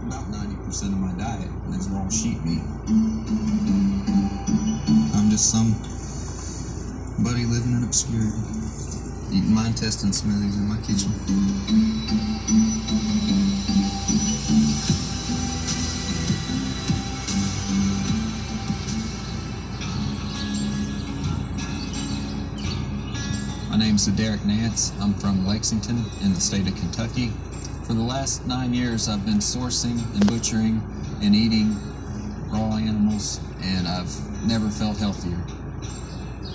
About 90% of my diet is raw sheep meat. I'm just somebody living in obscurity, eating my intestine smoothies in my kitchen. My name's Derek Nance. I'm from Lexington in the state of Kentucky. For the last 9 years, I've been sourcing and butchering and eating raw animals, and I've never felt healthier.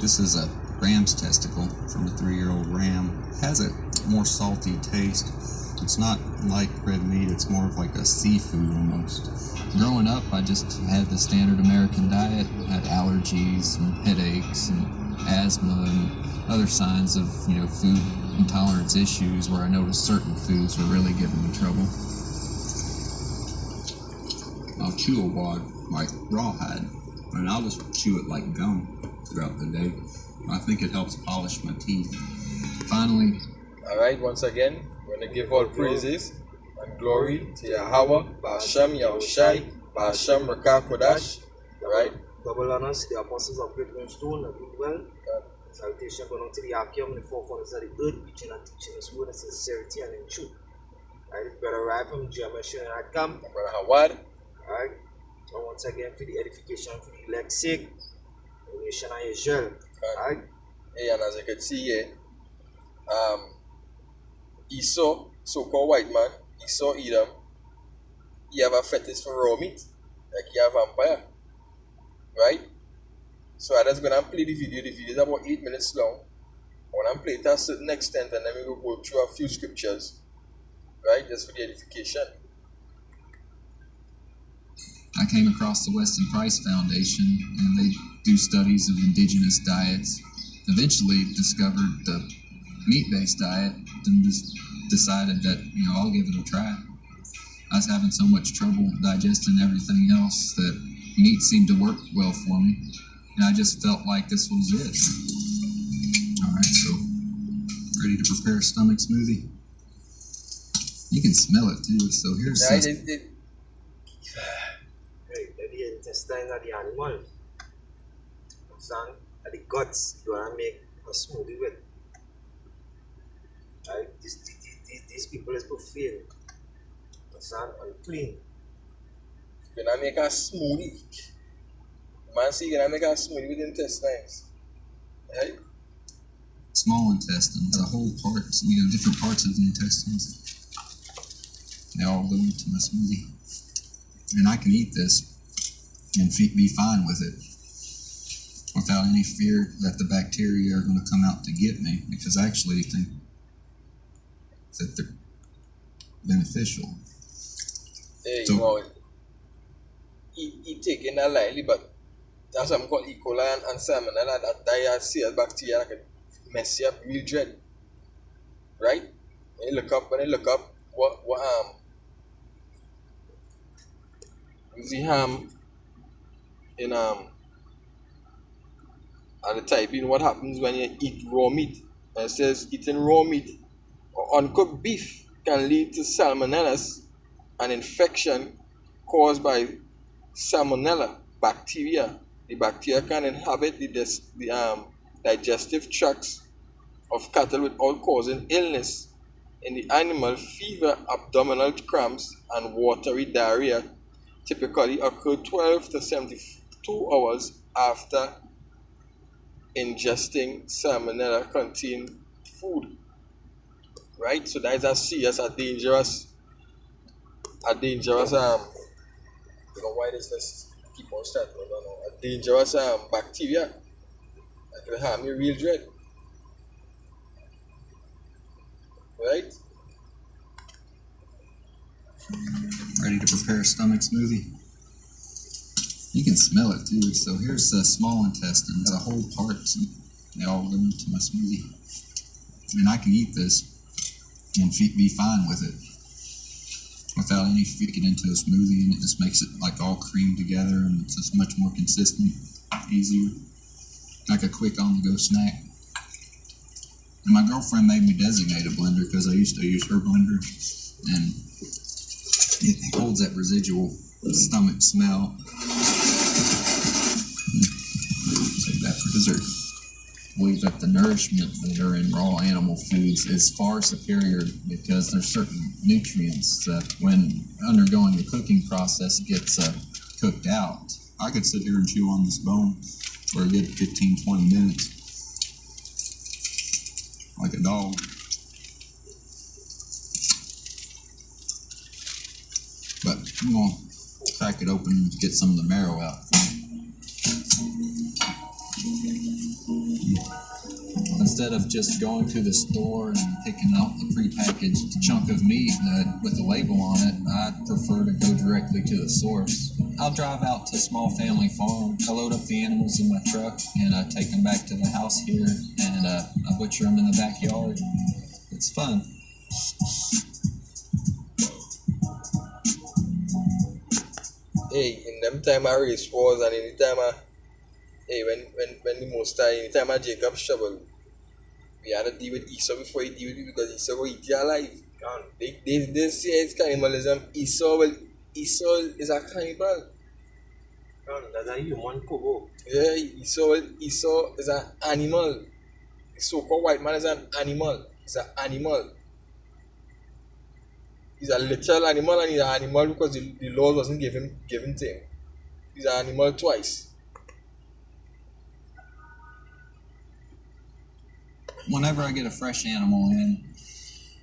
This is a ram's testicle from a 3-year-old ram. It has a more salty taste. It's not like red meat, it's more of like a seafood almost. Growing up, I just had the standard American diet. I had allergies and headaches and asthma and other signs of, food intolerance issues where I noticed certain foods were really giving me trouble. I'll chew a wad like rawhide, and I'll just chew it like gum throughout the day. I think it helps polish my teeth. Finally. Alright, once again, we're going to give all praises and glory to Yahweh, Ba'ashem Yahushai, Ba'ashem Rakah Kodash. Alright? Double honors, the apostles of Great Stone, and well. Salutation going to the Archeum, the four corners of the earth, preaching and teaching His word in sincerity and in truth. Alright, it's Brother Ryan from GMSN.com. Brother Howard. Alright, so once again for the edification, for the elect's sake, the nation and Israel. Alright. Hey, and as you can see here, Esau, so-called white man, Esau Edom, he have a fetish for raw meat, like he a vampire. Right? So I'm just going to play the video. The video is about 8 minutes long. I want to play it to a certain extent, and then we will go through a few scriptures, right, just for the edification. I came across the Weston Price Foundation, and they do studies of indigenous diets. Eventually discovered the meat-based diet, and just decided that, I'll give it a try. I was having so much trouble digesting everything else that meat seemed to work well for me. And I just felt like this was it. Alright, so ready to prepare a stomach smoothie? You can smell it too, so here's the intestines of the animal. And the guts you want to make a smoothie with. Right? These people is profane. Unclean. You're going to make a smoothie. Man, see, you're going to make a smoothie with intestines. Right? Small intestines, a whole part, different parts of the intestines. They all go into my smoothie. And I can eat this and be fine with it without any fear that the bacteria are going to come out to get me, because I actually think that they're beneficial. Hey, so, he taking that lightly, but that's something called E. coli and salmonella, that diarrhea bacteria that can mess you up real dread. Right? When you look up, what you see in at the type in what happens when you eat raw meat. And it says eating raw meat or uncooked beef can lead to salmonellas, an infection caused by salmonella bacteria. The bacteria can inhabit the digestive tracts of cattle without causing illness. In the animal, fever, abdominal cramps, and watery diarrhea typically occur 12 to 72 hours after ingesting salmonella-contained food. Right? So that is a serious, a dangerous, I don't know why this keep on starting, I don't know. A dangerous bacteria that can harm you real dread. Right? Ready to prepare a stomach smoothie? You can smell it too. So here's the small intestines, a whole part. They all go into my smoothie. And I can eat this and be fine with it without any get into a smoothie, and it just makes it like all creamed together, and it's just much more consistent, easier, like a quick on-the-go snack. And my girlfriend made me designate a blender because I used to use her blender, and it holds builds that residual stomach smell. Save that for dessert. I believe that the nourishment that are in raw animal foods is far superior because there's certain nutrients that when undergoing the cooking process gets cooked out. I could sit here and chew on this bone for a good 15-20 minutes like a dog. But I'm going to crack it open and get some of the marrow out. Instead of just going to the store and picking out the prepackaged chunk of meat with a label on it, I prefer to go directly to the source. I'll drive out to a small family farm, I load up the animals in my truck, and I take them back to the house here, and I butcher them in the backyard. It's fun. Hey, in them time I race wars and anytime when the most time, anytime I Jacob's trouble, we had to deal with Esau before he deal with you because Esau will eat you alive. They say it's cannibalism. Esau is a cannibal. That's a human kobo. Yeah, Esau is an animal. The so-called white man is an animal. He's an animal. He's a literal animal, and he's an animal because the law wasn't given to him. He's an animal twice. Whenever I get a fresh animal in,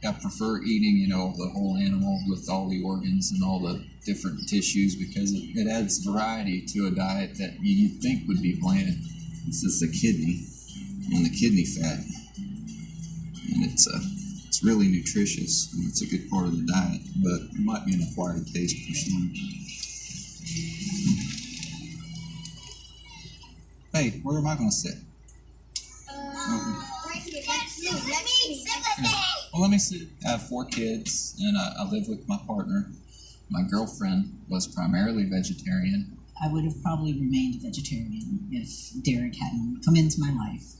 I prefer eating, the whole animal with all the organs and all the different tissues because it adds variety to a diet that you'd think would be bland. This is the kidney and the kidney fat, and it's really nutritious and it's a good part of the diet, but it might be an acquired taste for some. Hey, where am I going to sit? Well, let me see. I have 4 kids, and I live with my partner. My girlfriend was primarily vegetarian. I would have probably remained a vegetarian if Derek hadn't come into my life.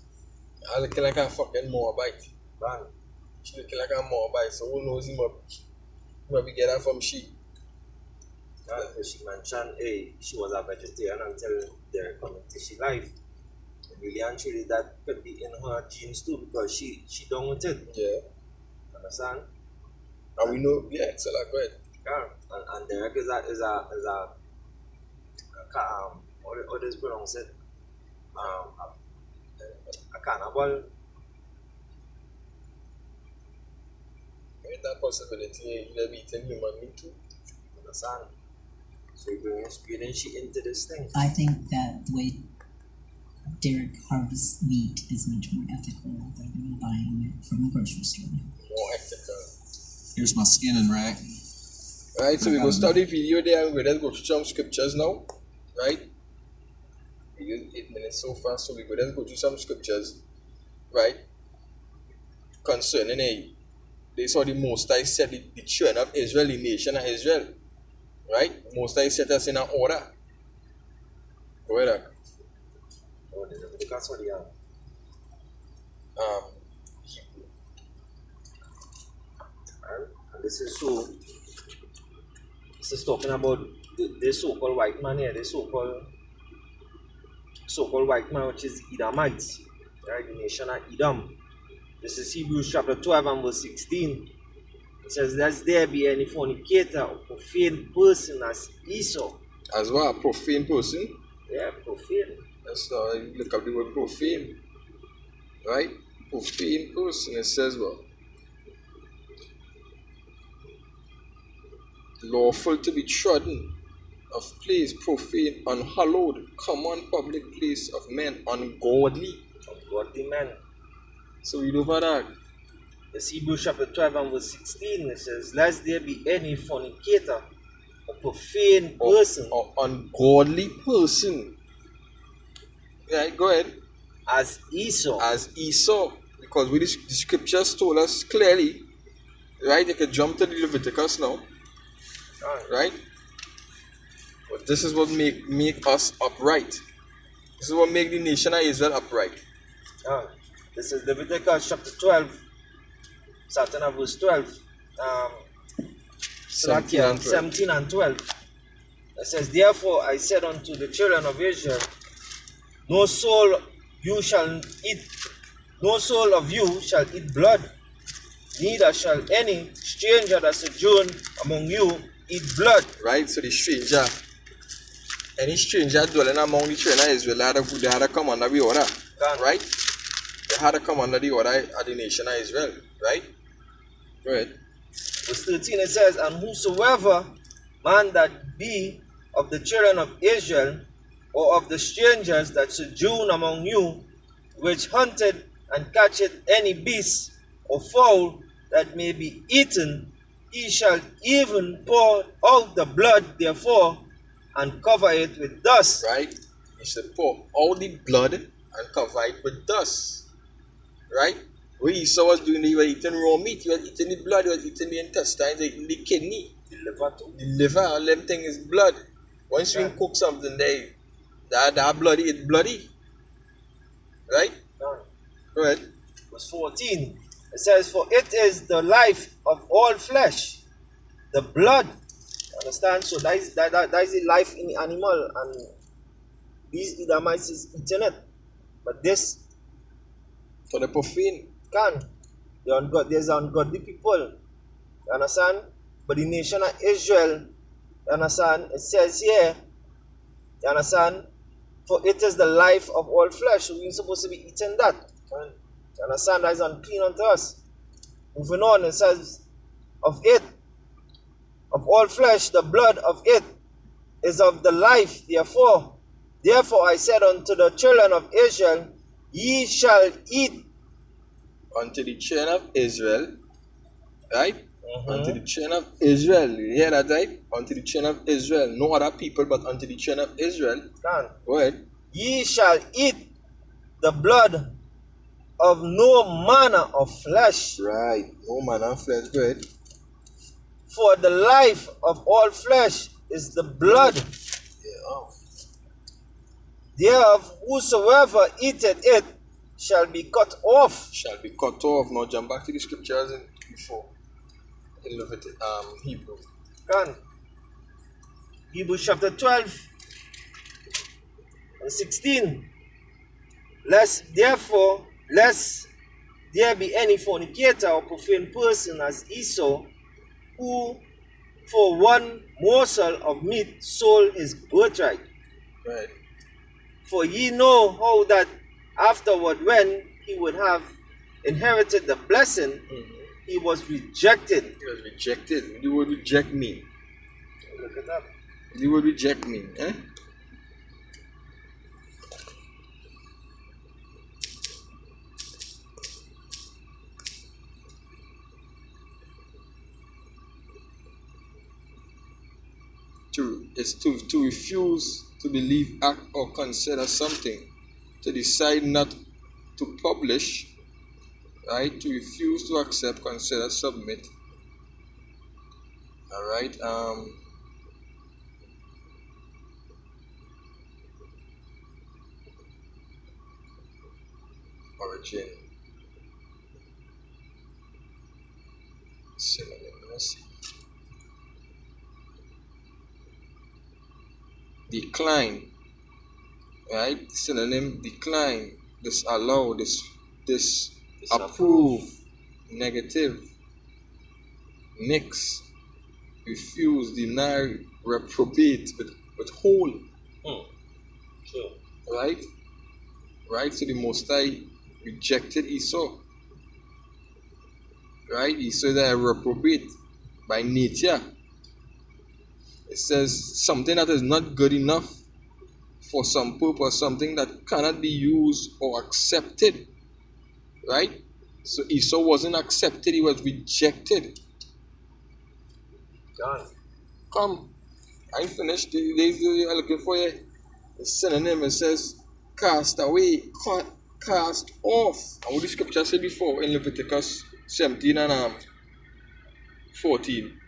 I look like a fucking Moabite. Man, she look like a Moabite, so who knows him up? Maybe get that from she. Because she mentioned, she was a vegetarian until Derek come into she life. Really and truly that could be in her genes too because she done with it. Yeah. Understand? And we know, so like good. Yeah. And Derek is a what is pronounced it? A cannibal. Ain't that possibility you'll be eating human meat too? Understand? So you're bringing she into this thing. I think that the way Derek harvests meat is much more ethical than buying it from a grocery store. More ethical. Here's my skinning rack. Right, so we go start the video there and let's go to some scriptures now. Right? We use 8 minutes so far, so let's go to some scriptures. Right? Concerning they saw the Most High set the children of Israel, the nation of Israel. Right? Most High set us in an order. Go ahead. Because what Hebrew. And this is talking about the so-called white man here, the so-called white man which is Edomites, right? The nation of Edom. This is Hebrews chapter 12 and verse 16. It says, lest there be any fornicator or profane person as Esau. As well, a profane person? Yeah, profane. That's look up the word profane. Right? Profane person, it says well. Lawful to be trodden of place profane, unhallowed, common public place of men, ungodly. Ungodly men. So read over that. It's Hebrews chapter 12 and verse 16. It says, lest there be any fornicator, a profane person, or ungodly person. Right, go ahead. As Esau. Because the scriptures told us clearly, right? You can jump to the Leviticus now. Right? But this is what make us upright. This is what make the nation of Israel upright. This is Leviticus chapter 12, starting at verse 12. 17 and 12. 17 and 12. It says, therefore I said unto the children of Israel, no soul of you shall eat blood, neither shall any stranger that sojourn among you eat blood. Right? So any stranger dwelling among the children of Israel, they had to come under the order. Right? They had to come under the order of the nation of Israel. Right? Go ahead. Verse 13 it says, and whosoever man that be of the children of Israel, or of the strangers that sojourn among you, which hunted and catcheth any beast or fowl that may be eaten, he shall even pour out the blood therefore, and cover it with dust. Right? He should pour all the blood and cover it with dust. Right? What Esau was doing, he was eating raw meat, he was eating the blood, he was eating the intestines, he was eating the kidney. The liver too. The liver, all them thing is blood. Once you cook something, that bloody is bloody. Right? Go ahead. Verse 14. It says, for it is the life of all flesh, the blood. Understand? So that is the life in the animal, and these Edomites is eating it. But this For the profane. there's ungodly people. You understand? But the nation of Israel, you understand? It says here, you understand? For it is the life of all flesh. So we're supposed to be eating that. You understand? That is unclean unto us. Moving on, it says, of all flesh, the blood of it is of the life. Therefore I said unto the children of Israel, ye shall eat. Unto the children of Israel. Right? Unto the children of Israel. You hear that, right? Unto the children of Israel. No other people, but unto the children of Israel. Go ahead. Ye shall eat the blood of no manner of flesh. Right. No manner of flesh. Go ahead. For the life of all flesh is the blood. Thereof whosoever eateth it shall be cut off. Shall be cut off. Now jump back to the scriptures before. In Leviticus, Hebrew. Hebrews chapter 12 and 16. Lest there be any fornicator or profane person as Esau, who for one morsel of meat sold his birthright. Right. For ye know how that afterward, when he would have inherited the blessing, he was rejected. He was rejected. You would reject me. Look at that. You would reject me. Eh? To refuse to believe, act, or consider something, to decide not to publish, right? To refuse to accept, consider, submit. All right. Origin. Synonym. Let's see. Decline, right? Synonym, decline, disallow, approve, negative, nix, refuse, deny, reprobate, withhold. Sure. Right? Right? So the Most High rejected Esau. Right? Esau is a reprobate by nature. It says something that is not good enough for some purpose, something that cannot be used or accepted. Right? So Esau wasn't accepted, he was rejected. Come. I ain't finished. You're looking for you. The synonym, it says cast away, cast off. And what the scripture said before in Leviticus 17 and 14.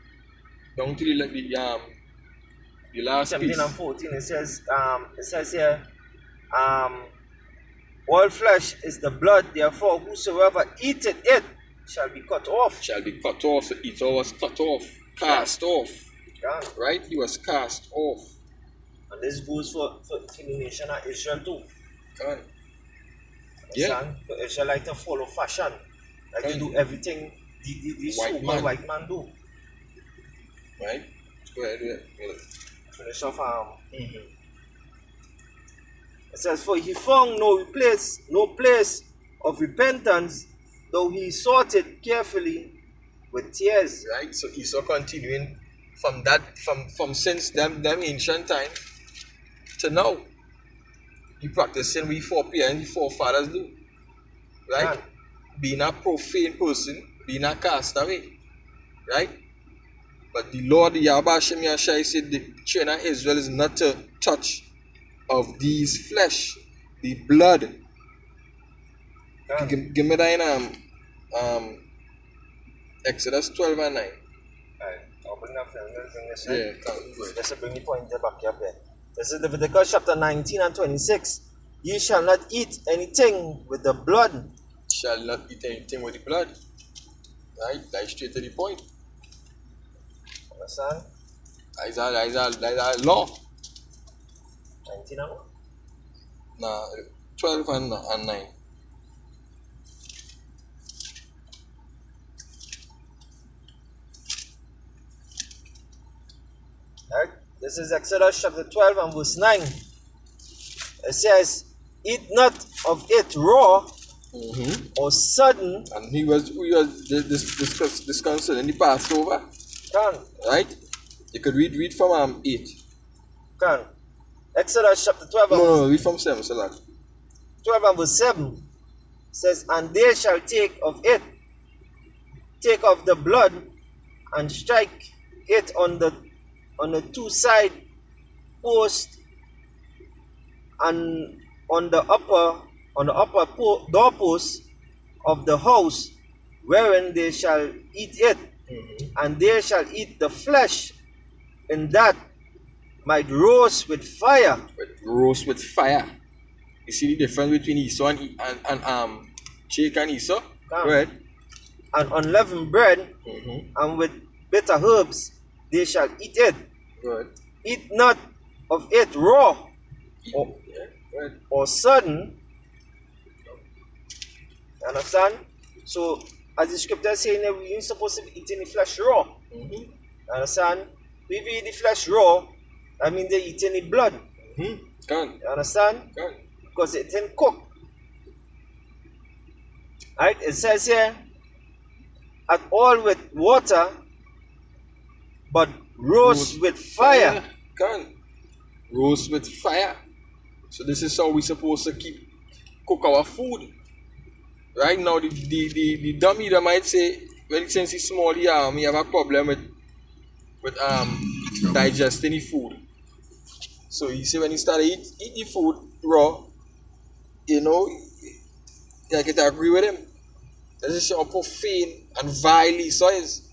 Down to the last 17 piece. and 14, it says here, all flesh is the blood, therefore whosoever eateth it shall be cut off. Shall be cut off. So Esau was cut off. cast off. Can. Right? He was cast off. And this goes for the nation of Israel too. Can. Yeah. Understand? For Israelite to follow fashion. Like they do everything the White so-called man. white man do. Right? Go ahead, do it. Finish off It says, for he found no place of repentance, though he sought it carefully with tears. Right? So Esau continuing from that from since them ancient time to now. He practicing we forefathers do. Right? Man, Being a profane person, being a castaway. Right? But the Lord, the Yahweh Hashem Yashai said the children of Israel is not to touch of these flesh, the blood. man. Give me that in Exodus 12 and 9. Alright, I'll bring that film. Let's bring this Yeah, in. can't do it. Let's bring the point there back up there. This is Leviticus chapter 19 and 26. Ye shall not eat anything with the blood. Shall not eat anything with the blood. Right? That's straight to the point. Understand? That is a law. 19 and what? Nah, 12 and 9. Alright, this is Exodus chapter 12 and verse 9. It says, eat not of it raw or sudden. And we was discussing in the Passover. Can. Right? You could read from 8. Can. Exodus chapter 12 and No, read from 7, so that. 12 and verse 7 says, and they shall take of the blood and strike it on the two side post and on the upper doorpost of the house wherein they shall eat it, and they shall eat the flesh, and that might roast with fire. Roast with fire. You see the difference between Esau and Jake and Esau? Come. Go ahead. And unleavened bread, and with bitter herbs they shall eat it. Go ahead. Eat not of it raw or, Yeah, go ahead. or sudden. You understand? So, as the scripture saying that we ain't supposed to be eating the flesh raw. You understand? If we eat the flesh raw, that means they eating the blood. Can. You understand? Can. Because it ain't cooked. Right? It says here, at all with water, but roast with fire. Can. Roast with fire. So this is how we supposed to cook our food. Right now, the dummy that might say, well, since he's small, he have a problem with digesting the food. So you see, when he started eat the food raw, you know, I can agree with him. This is how profane and vile Esau is.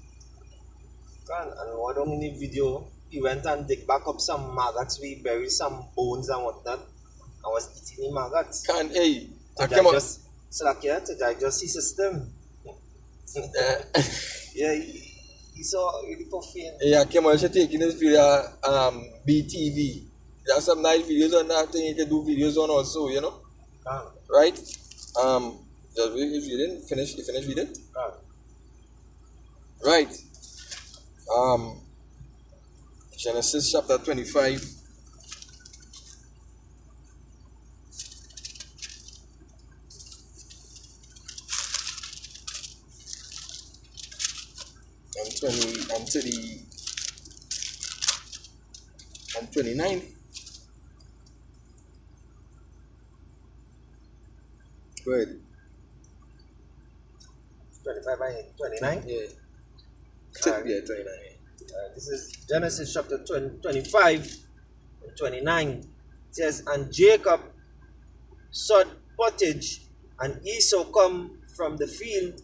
And one of the video, he went and dig back up some maggots, we buried some bones and whatnot, and was eating the maggots. Can, hey, I To come on. digest, so like, yeah, to digest his system. Yeah, he saw really profane. Yeah, I came on, should take in this video, BTV. There's some nice videos on that thing you can do videos on also, you know? Right? Just reading, finish reading. Right. Genesis chapter 25. And 29. Go ahead. 25 by 29. Yeah. Alright. Yeah, 29. This is Genesis chapter 25 and 29. It says, and Jacob sought pottage, and Esau came from the field,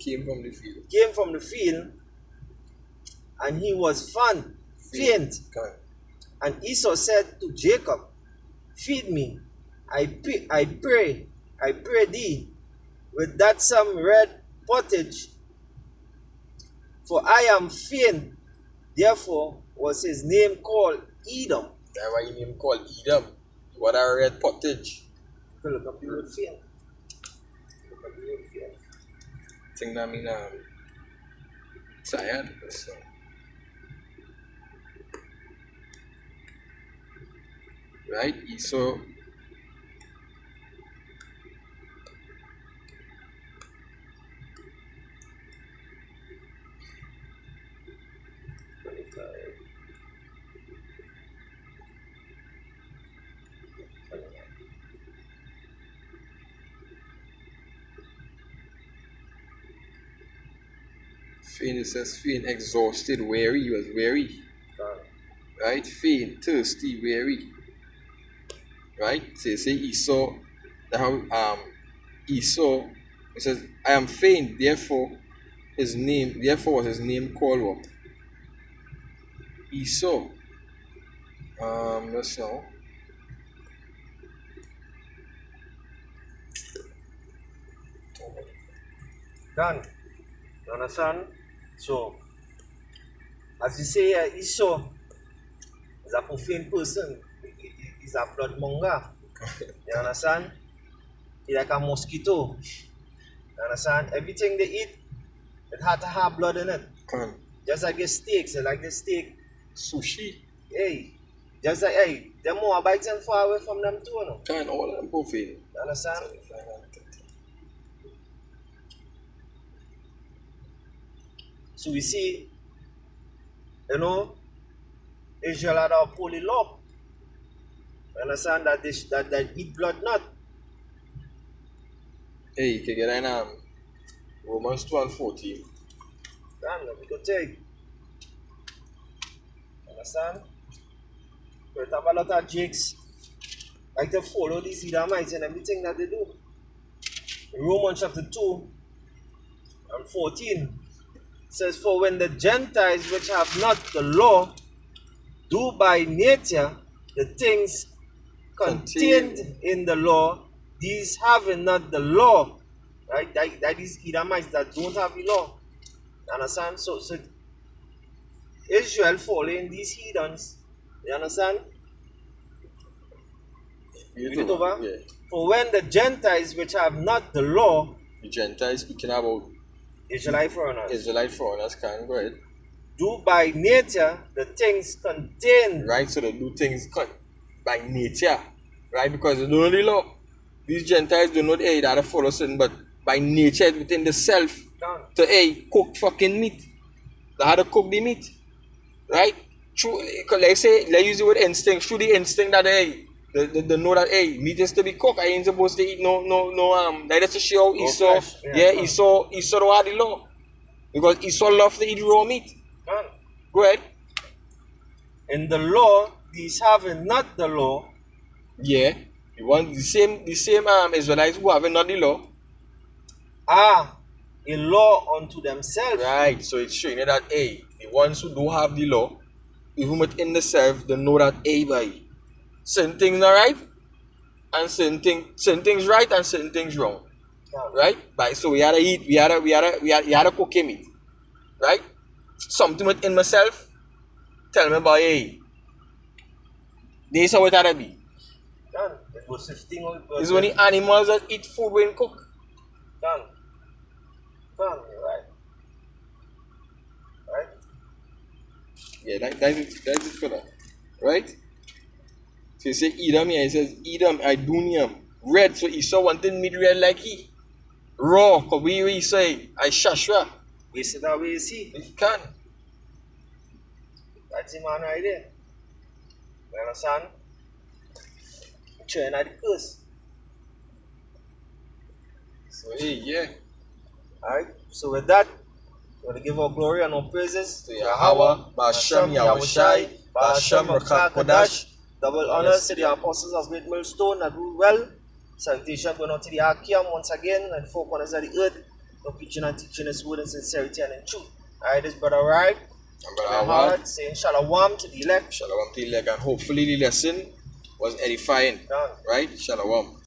and he was faint. Okay. And Esau said to Jacob, feed me, I pray thee, with that some red pottage, for I am faint therefore was his name called Edom. That's why he name called Edom. What a red pottage. Look up the word fail. Look up the word fail. Think that mean tired. So. Right? Esau. Faint, it says faint, exhausted, weary. He was weary. Right? Faint, thirsty, weary. Right? So you say Esau, Esau, it says, I am faint, therefore was his name called what? Esau. Let's know. Done. You understand? So, as you say, Esau is a profane person. He's a bloodmonger. You understand? He's like a mosquito. You understand? Everything they eat, it had to have blood in it. Can. Just like the steaks, they like the steak. Sushi. Hey, just like, hey, them more bites and far away from them too, no? Can all of them profane. You understand? So we see, you know, Israel had a holy law. You understand that they eat blood not. Hey, you can get in Romans 12:14. Damn, we go take. Understand? But have a lot of jakes like to follow these Edomites and everything that they do. In Romans chapter 2 and 14 says, for when the Gentiles which have not the law do by nature the things contained in the law, these having not the law, right? That is Edomites that don't have the law. Understand? So Israel following these heathens. You understand? Read it over. Yeah. For when the Gentiles which have not the law, The Gentiles speaking about Israelite foreigners, Israelite foreigners, can go ahead. do by nature the things contained. Right, so they do things by nature. Right, because they don't know the law. These Gentiles do not that follow sin, but by nature within the self to cook fucking meat. They had to cook the meat. Right? Through, let's use the word instinct. Through the instinct that they know that meat is to be cooked. I ain't supposed to eat no that is to show Esau. Esau don't have the law. Because Esau loves to eat raw meat. Go ahead. In the law, these having not the law. Yeah. You want the same Israelites who have not the law. Are a law unto themselves. Right. So it's showing you that the ones who do have the law, even within themselves, they know that by certain things are right and certain things right and certain things wrong. Right? So we had to eat, we had to cook meat. Right? Something within myself tell me about this is how it had to be. It was 15. It's only animals that eat food when cooked. Done, right? Right? Yeah, that's it for that. Right? So you say Edom here, it says Edom, Idunium, red, so Esau wanted meat red like he. Raw, because we say, I shashra. We see that way, you see. You can. That's the man right there. You understand? Churn at the curse. So yeah. Alright, so with that, we're going to give our glory and our praises to Yahweh, Ba'ashem Yahushai, Ba'ashem Rakat Kodash. Double honors to the apostles of Great Millstone that rule well. Salutation going out to the Akim once again and four corners of the earth. No preaching and teaching His word in sincerity and in truth. Alright, this brother right. And brother Howard saying shalom to the elect. Shalom to the elect, and hopefully the lesson was edifying. Right? Shalom.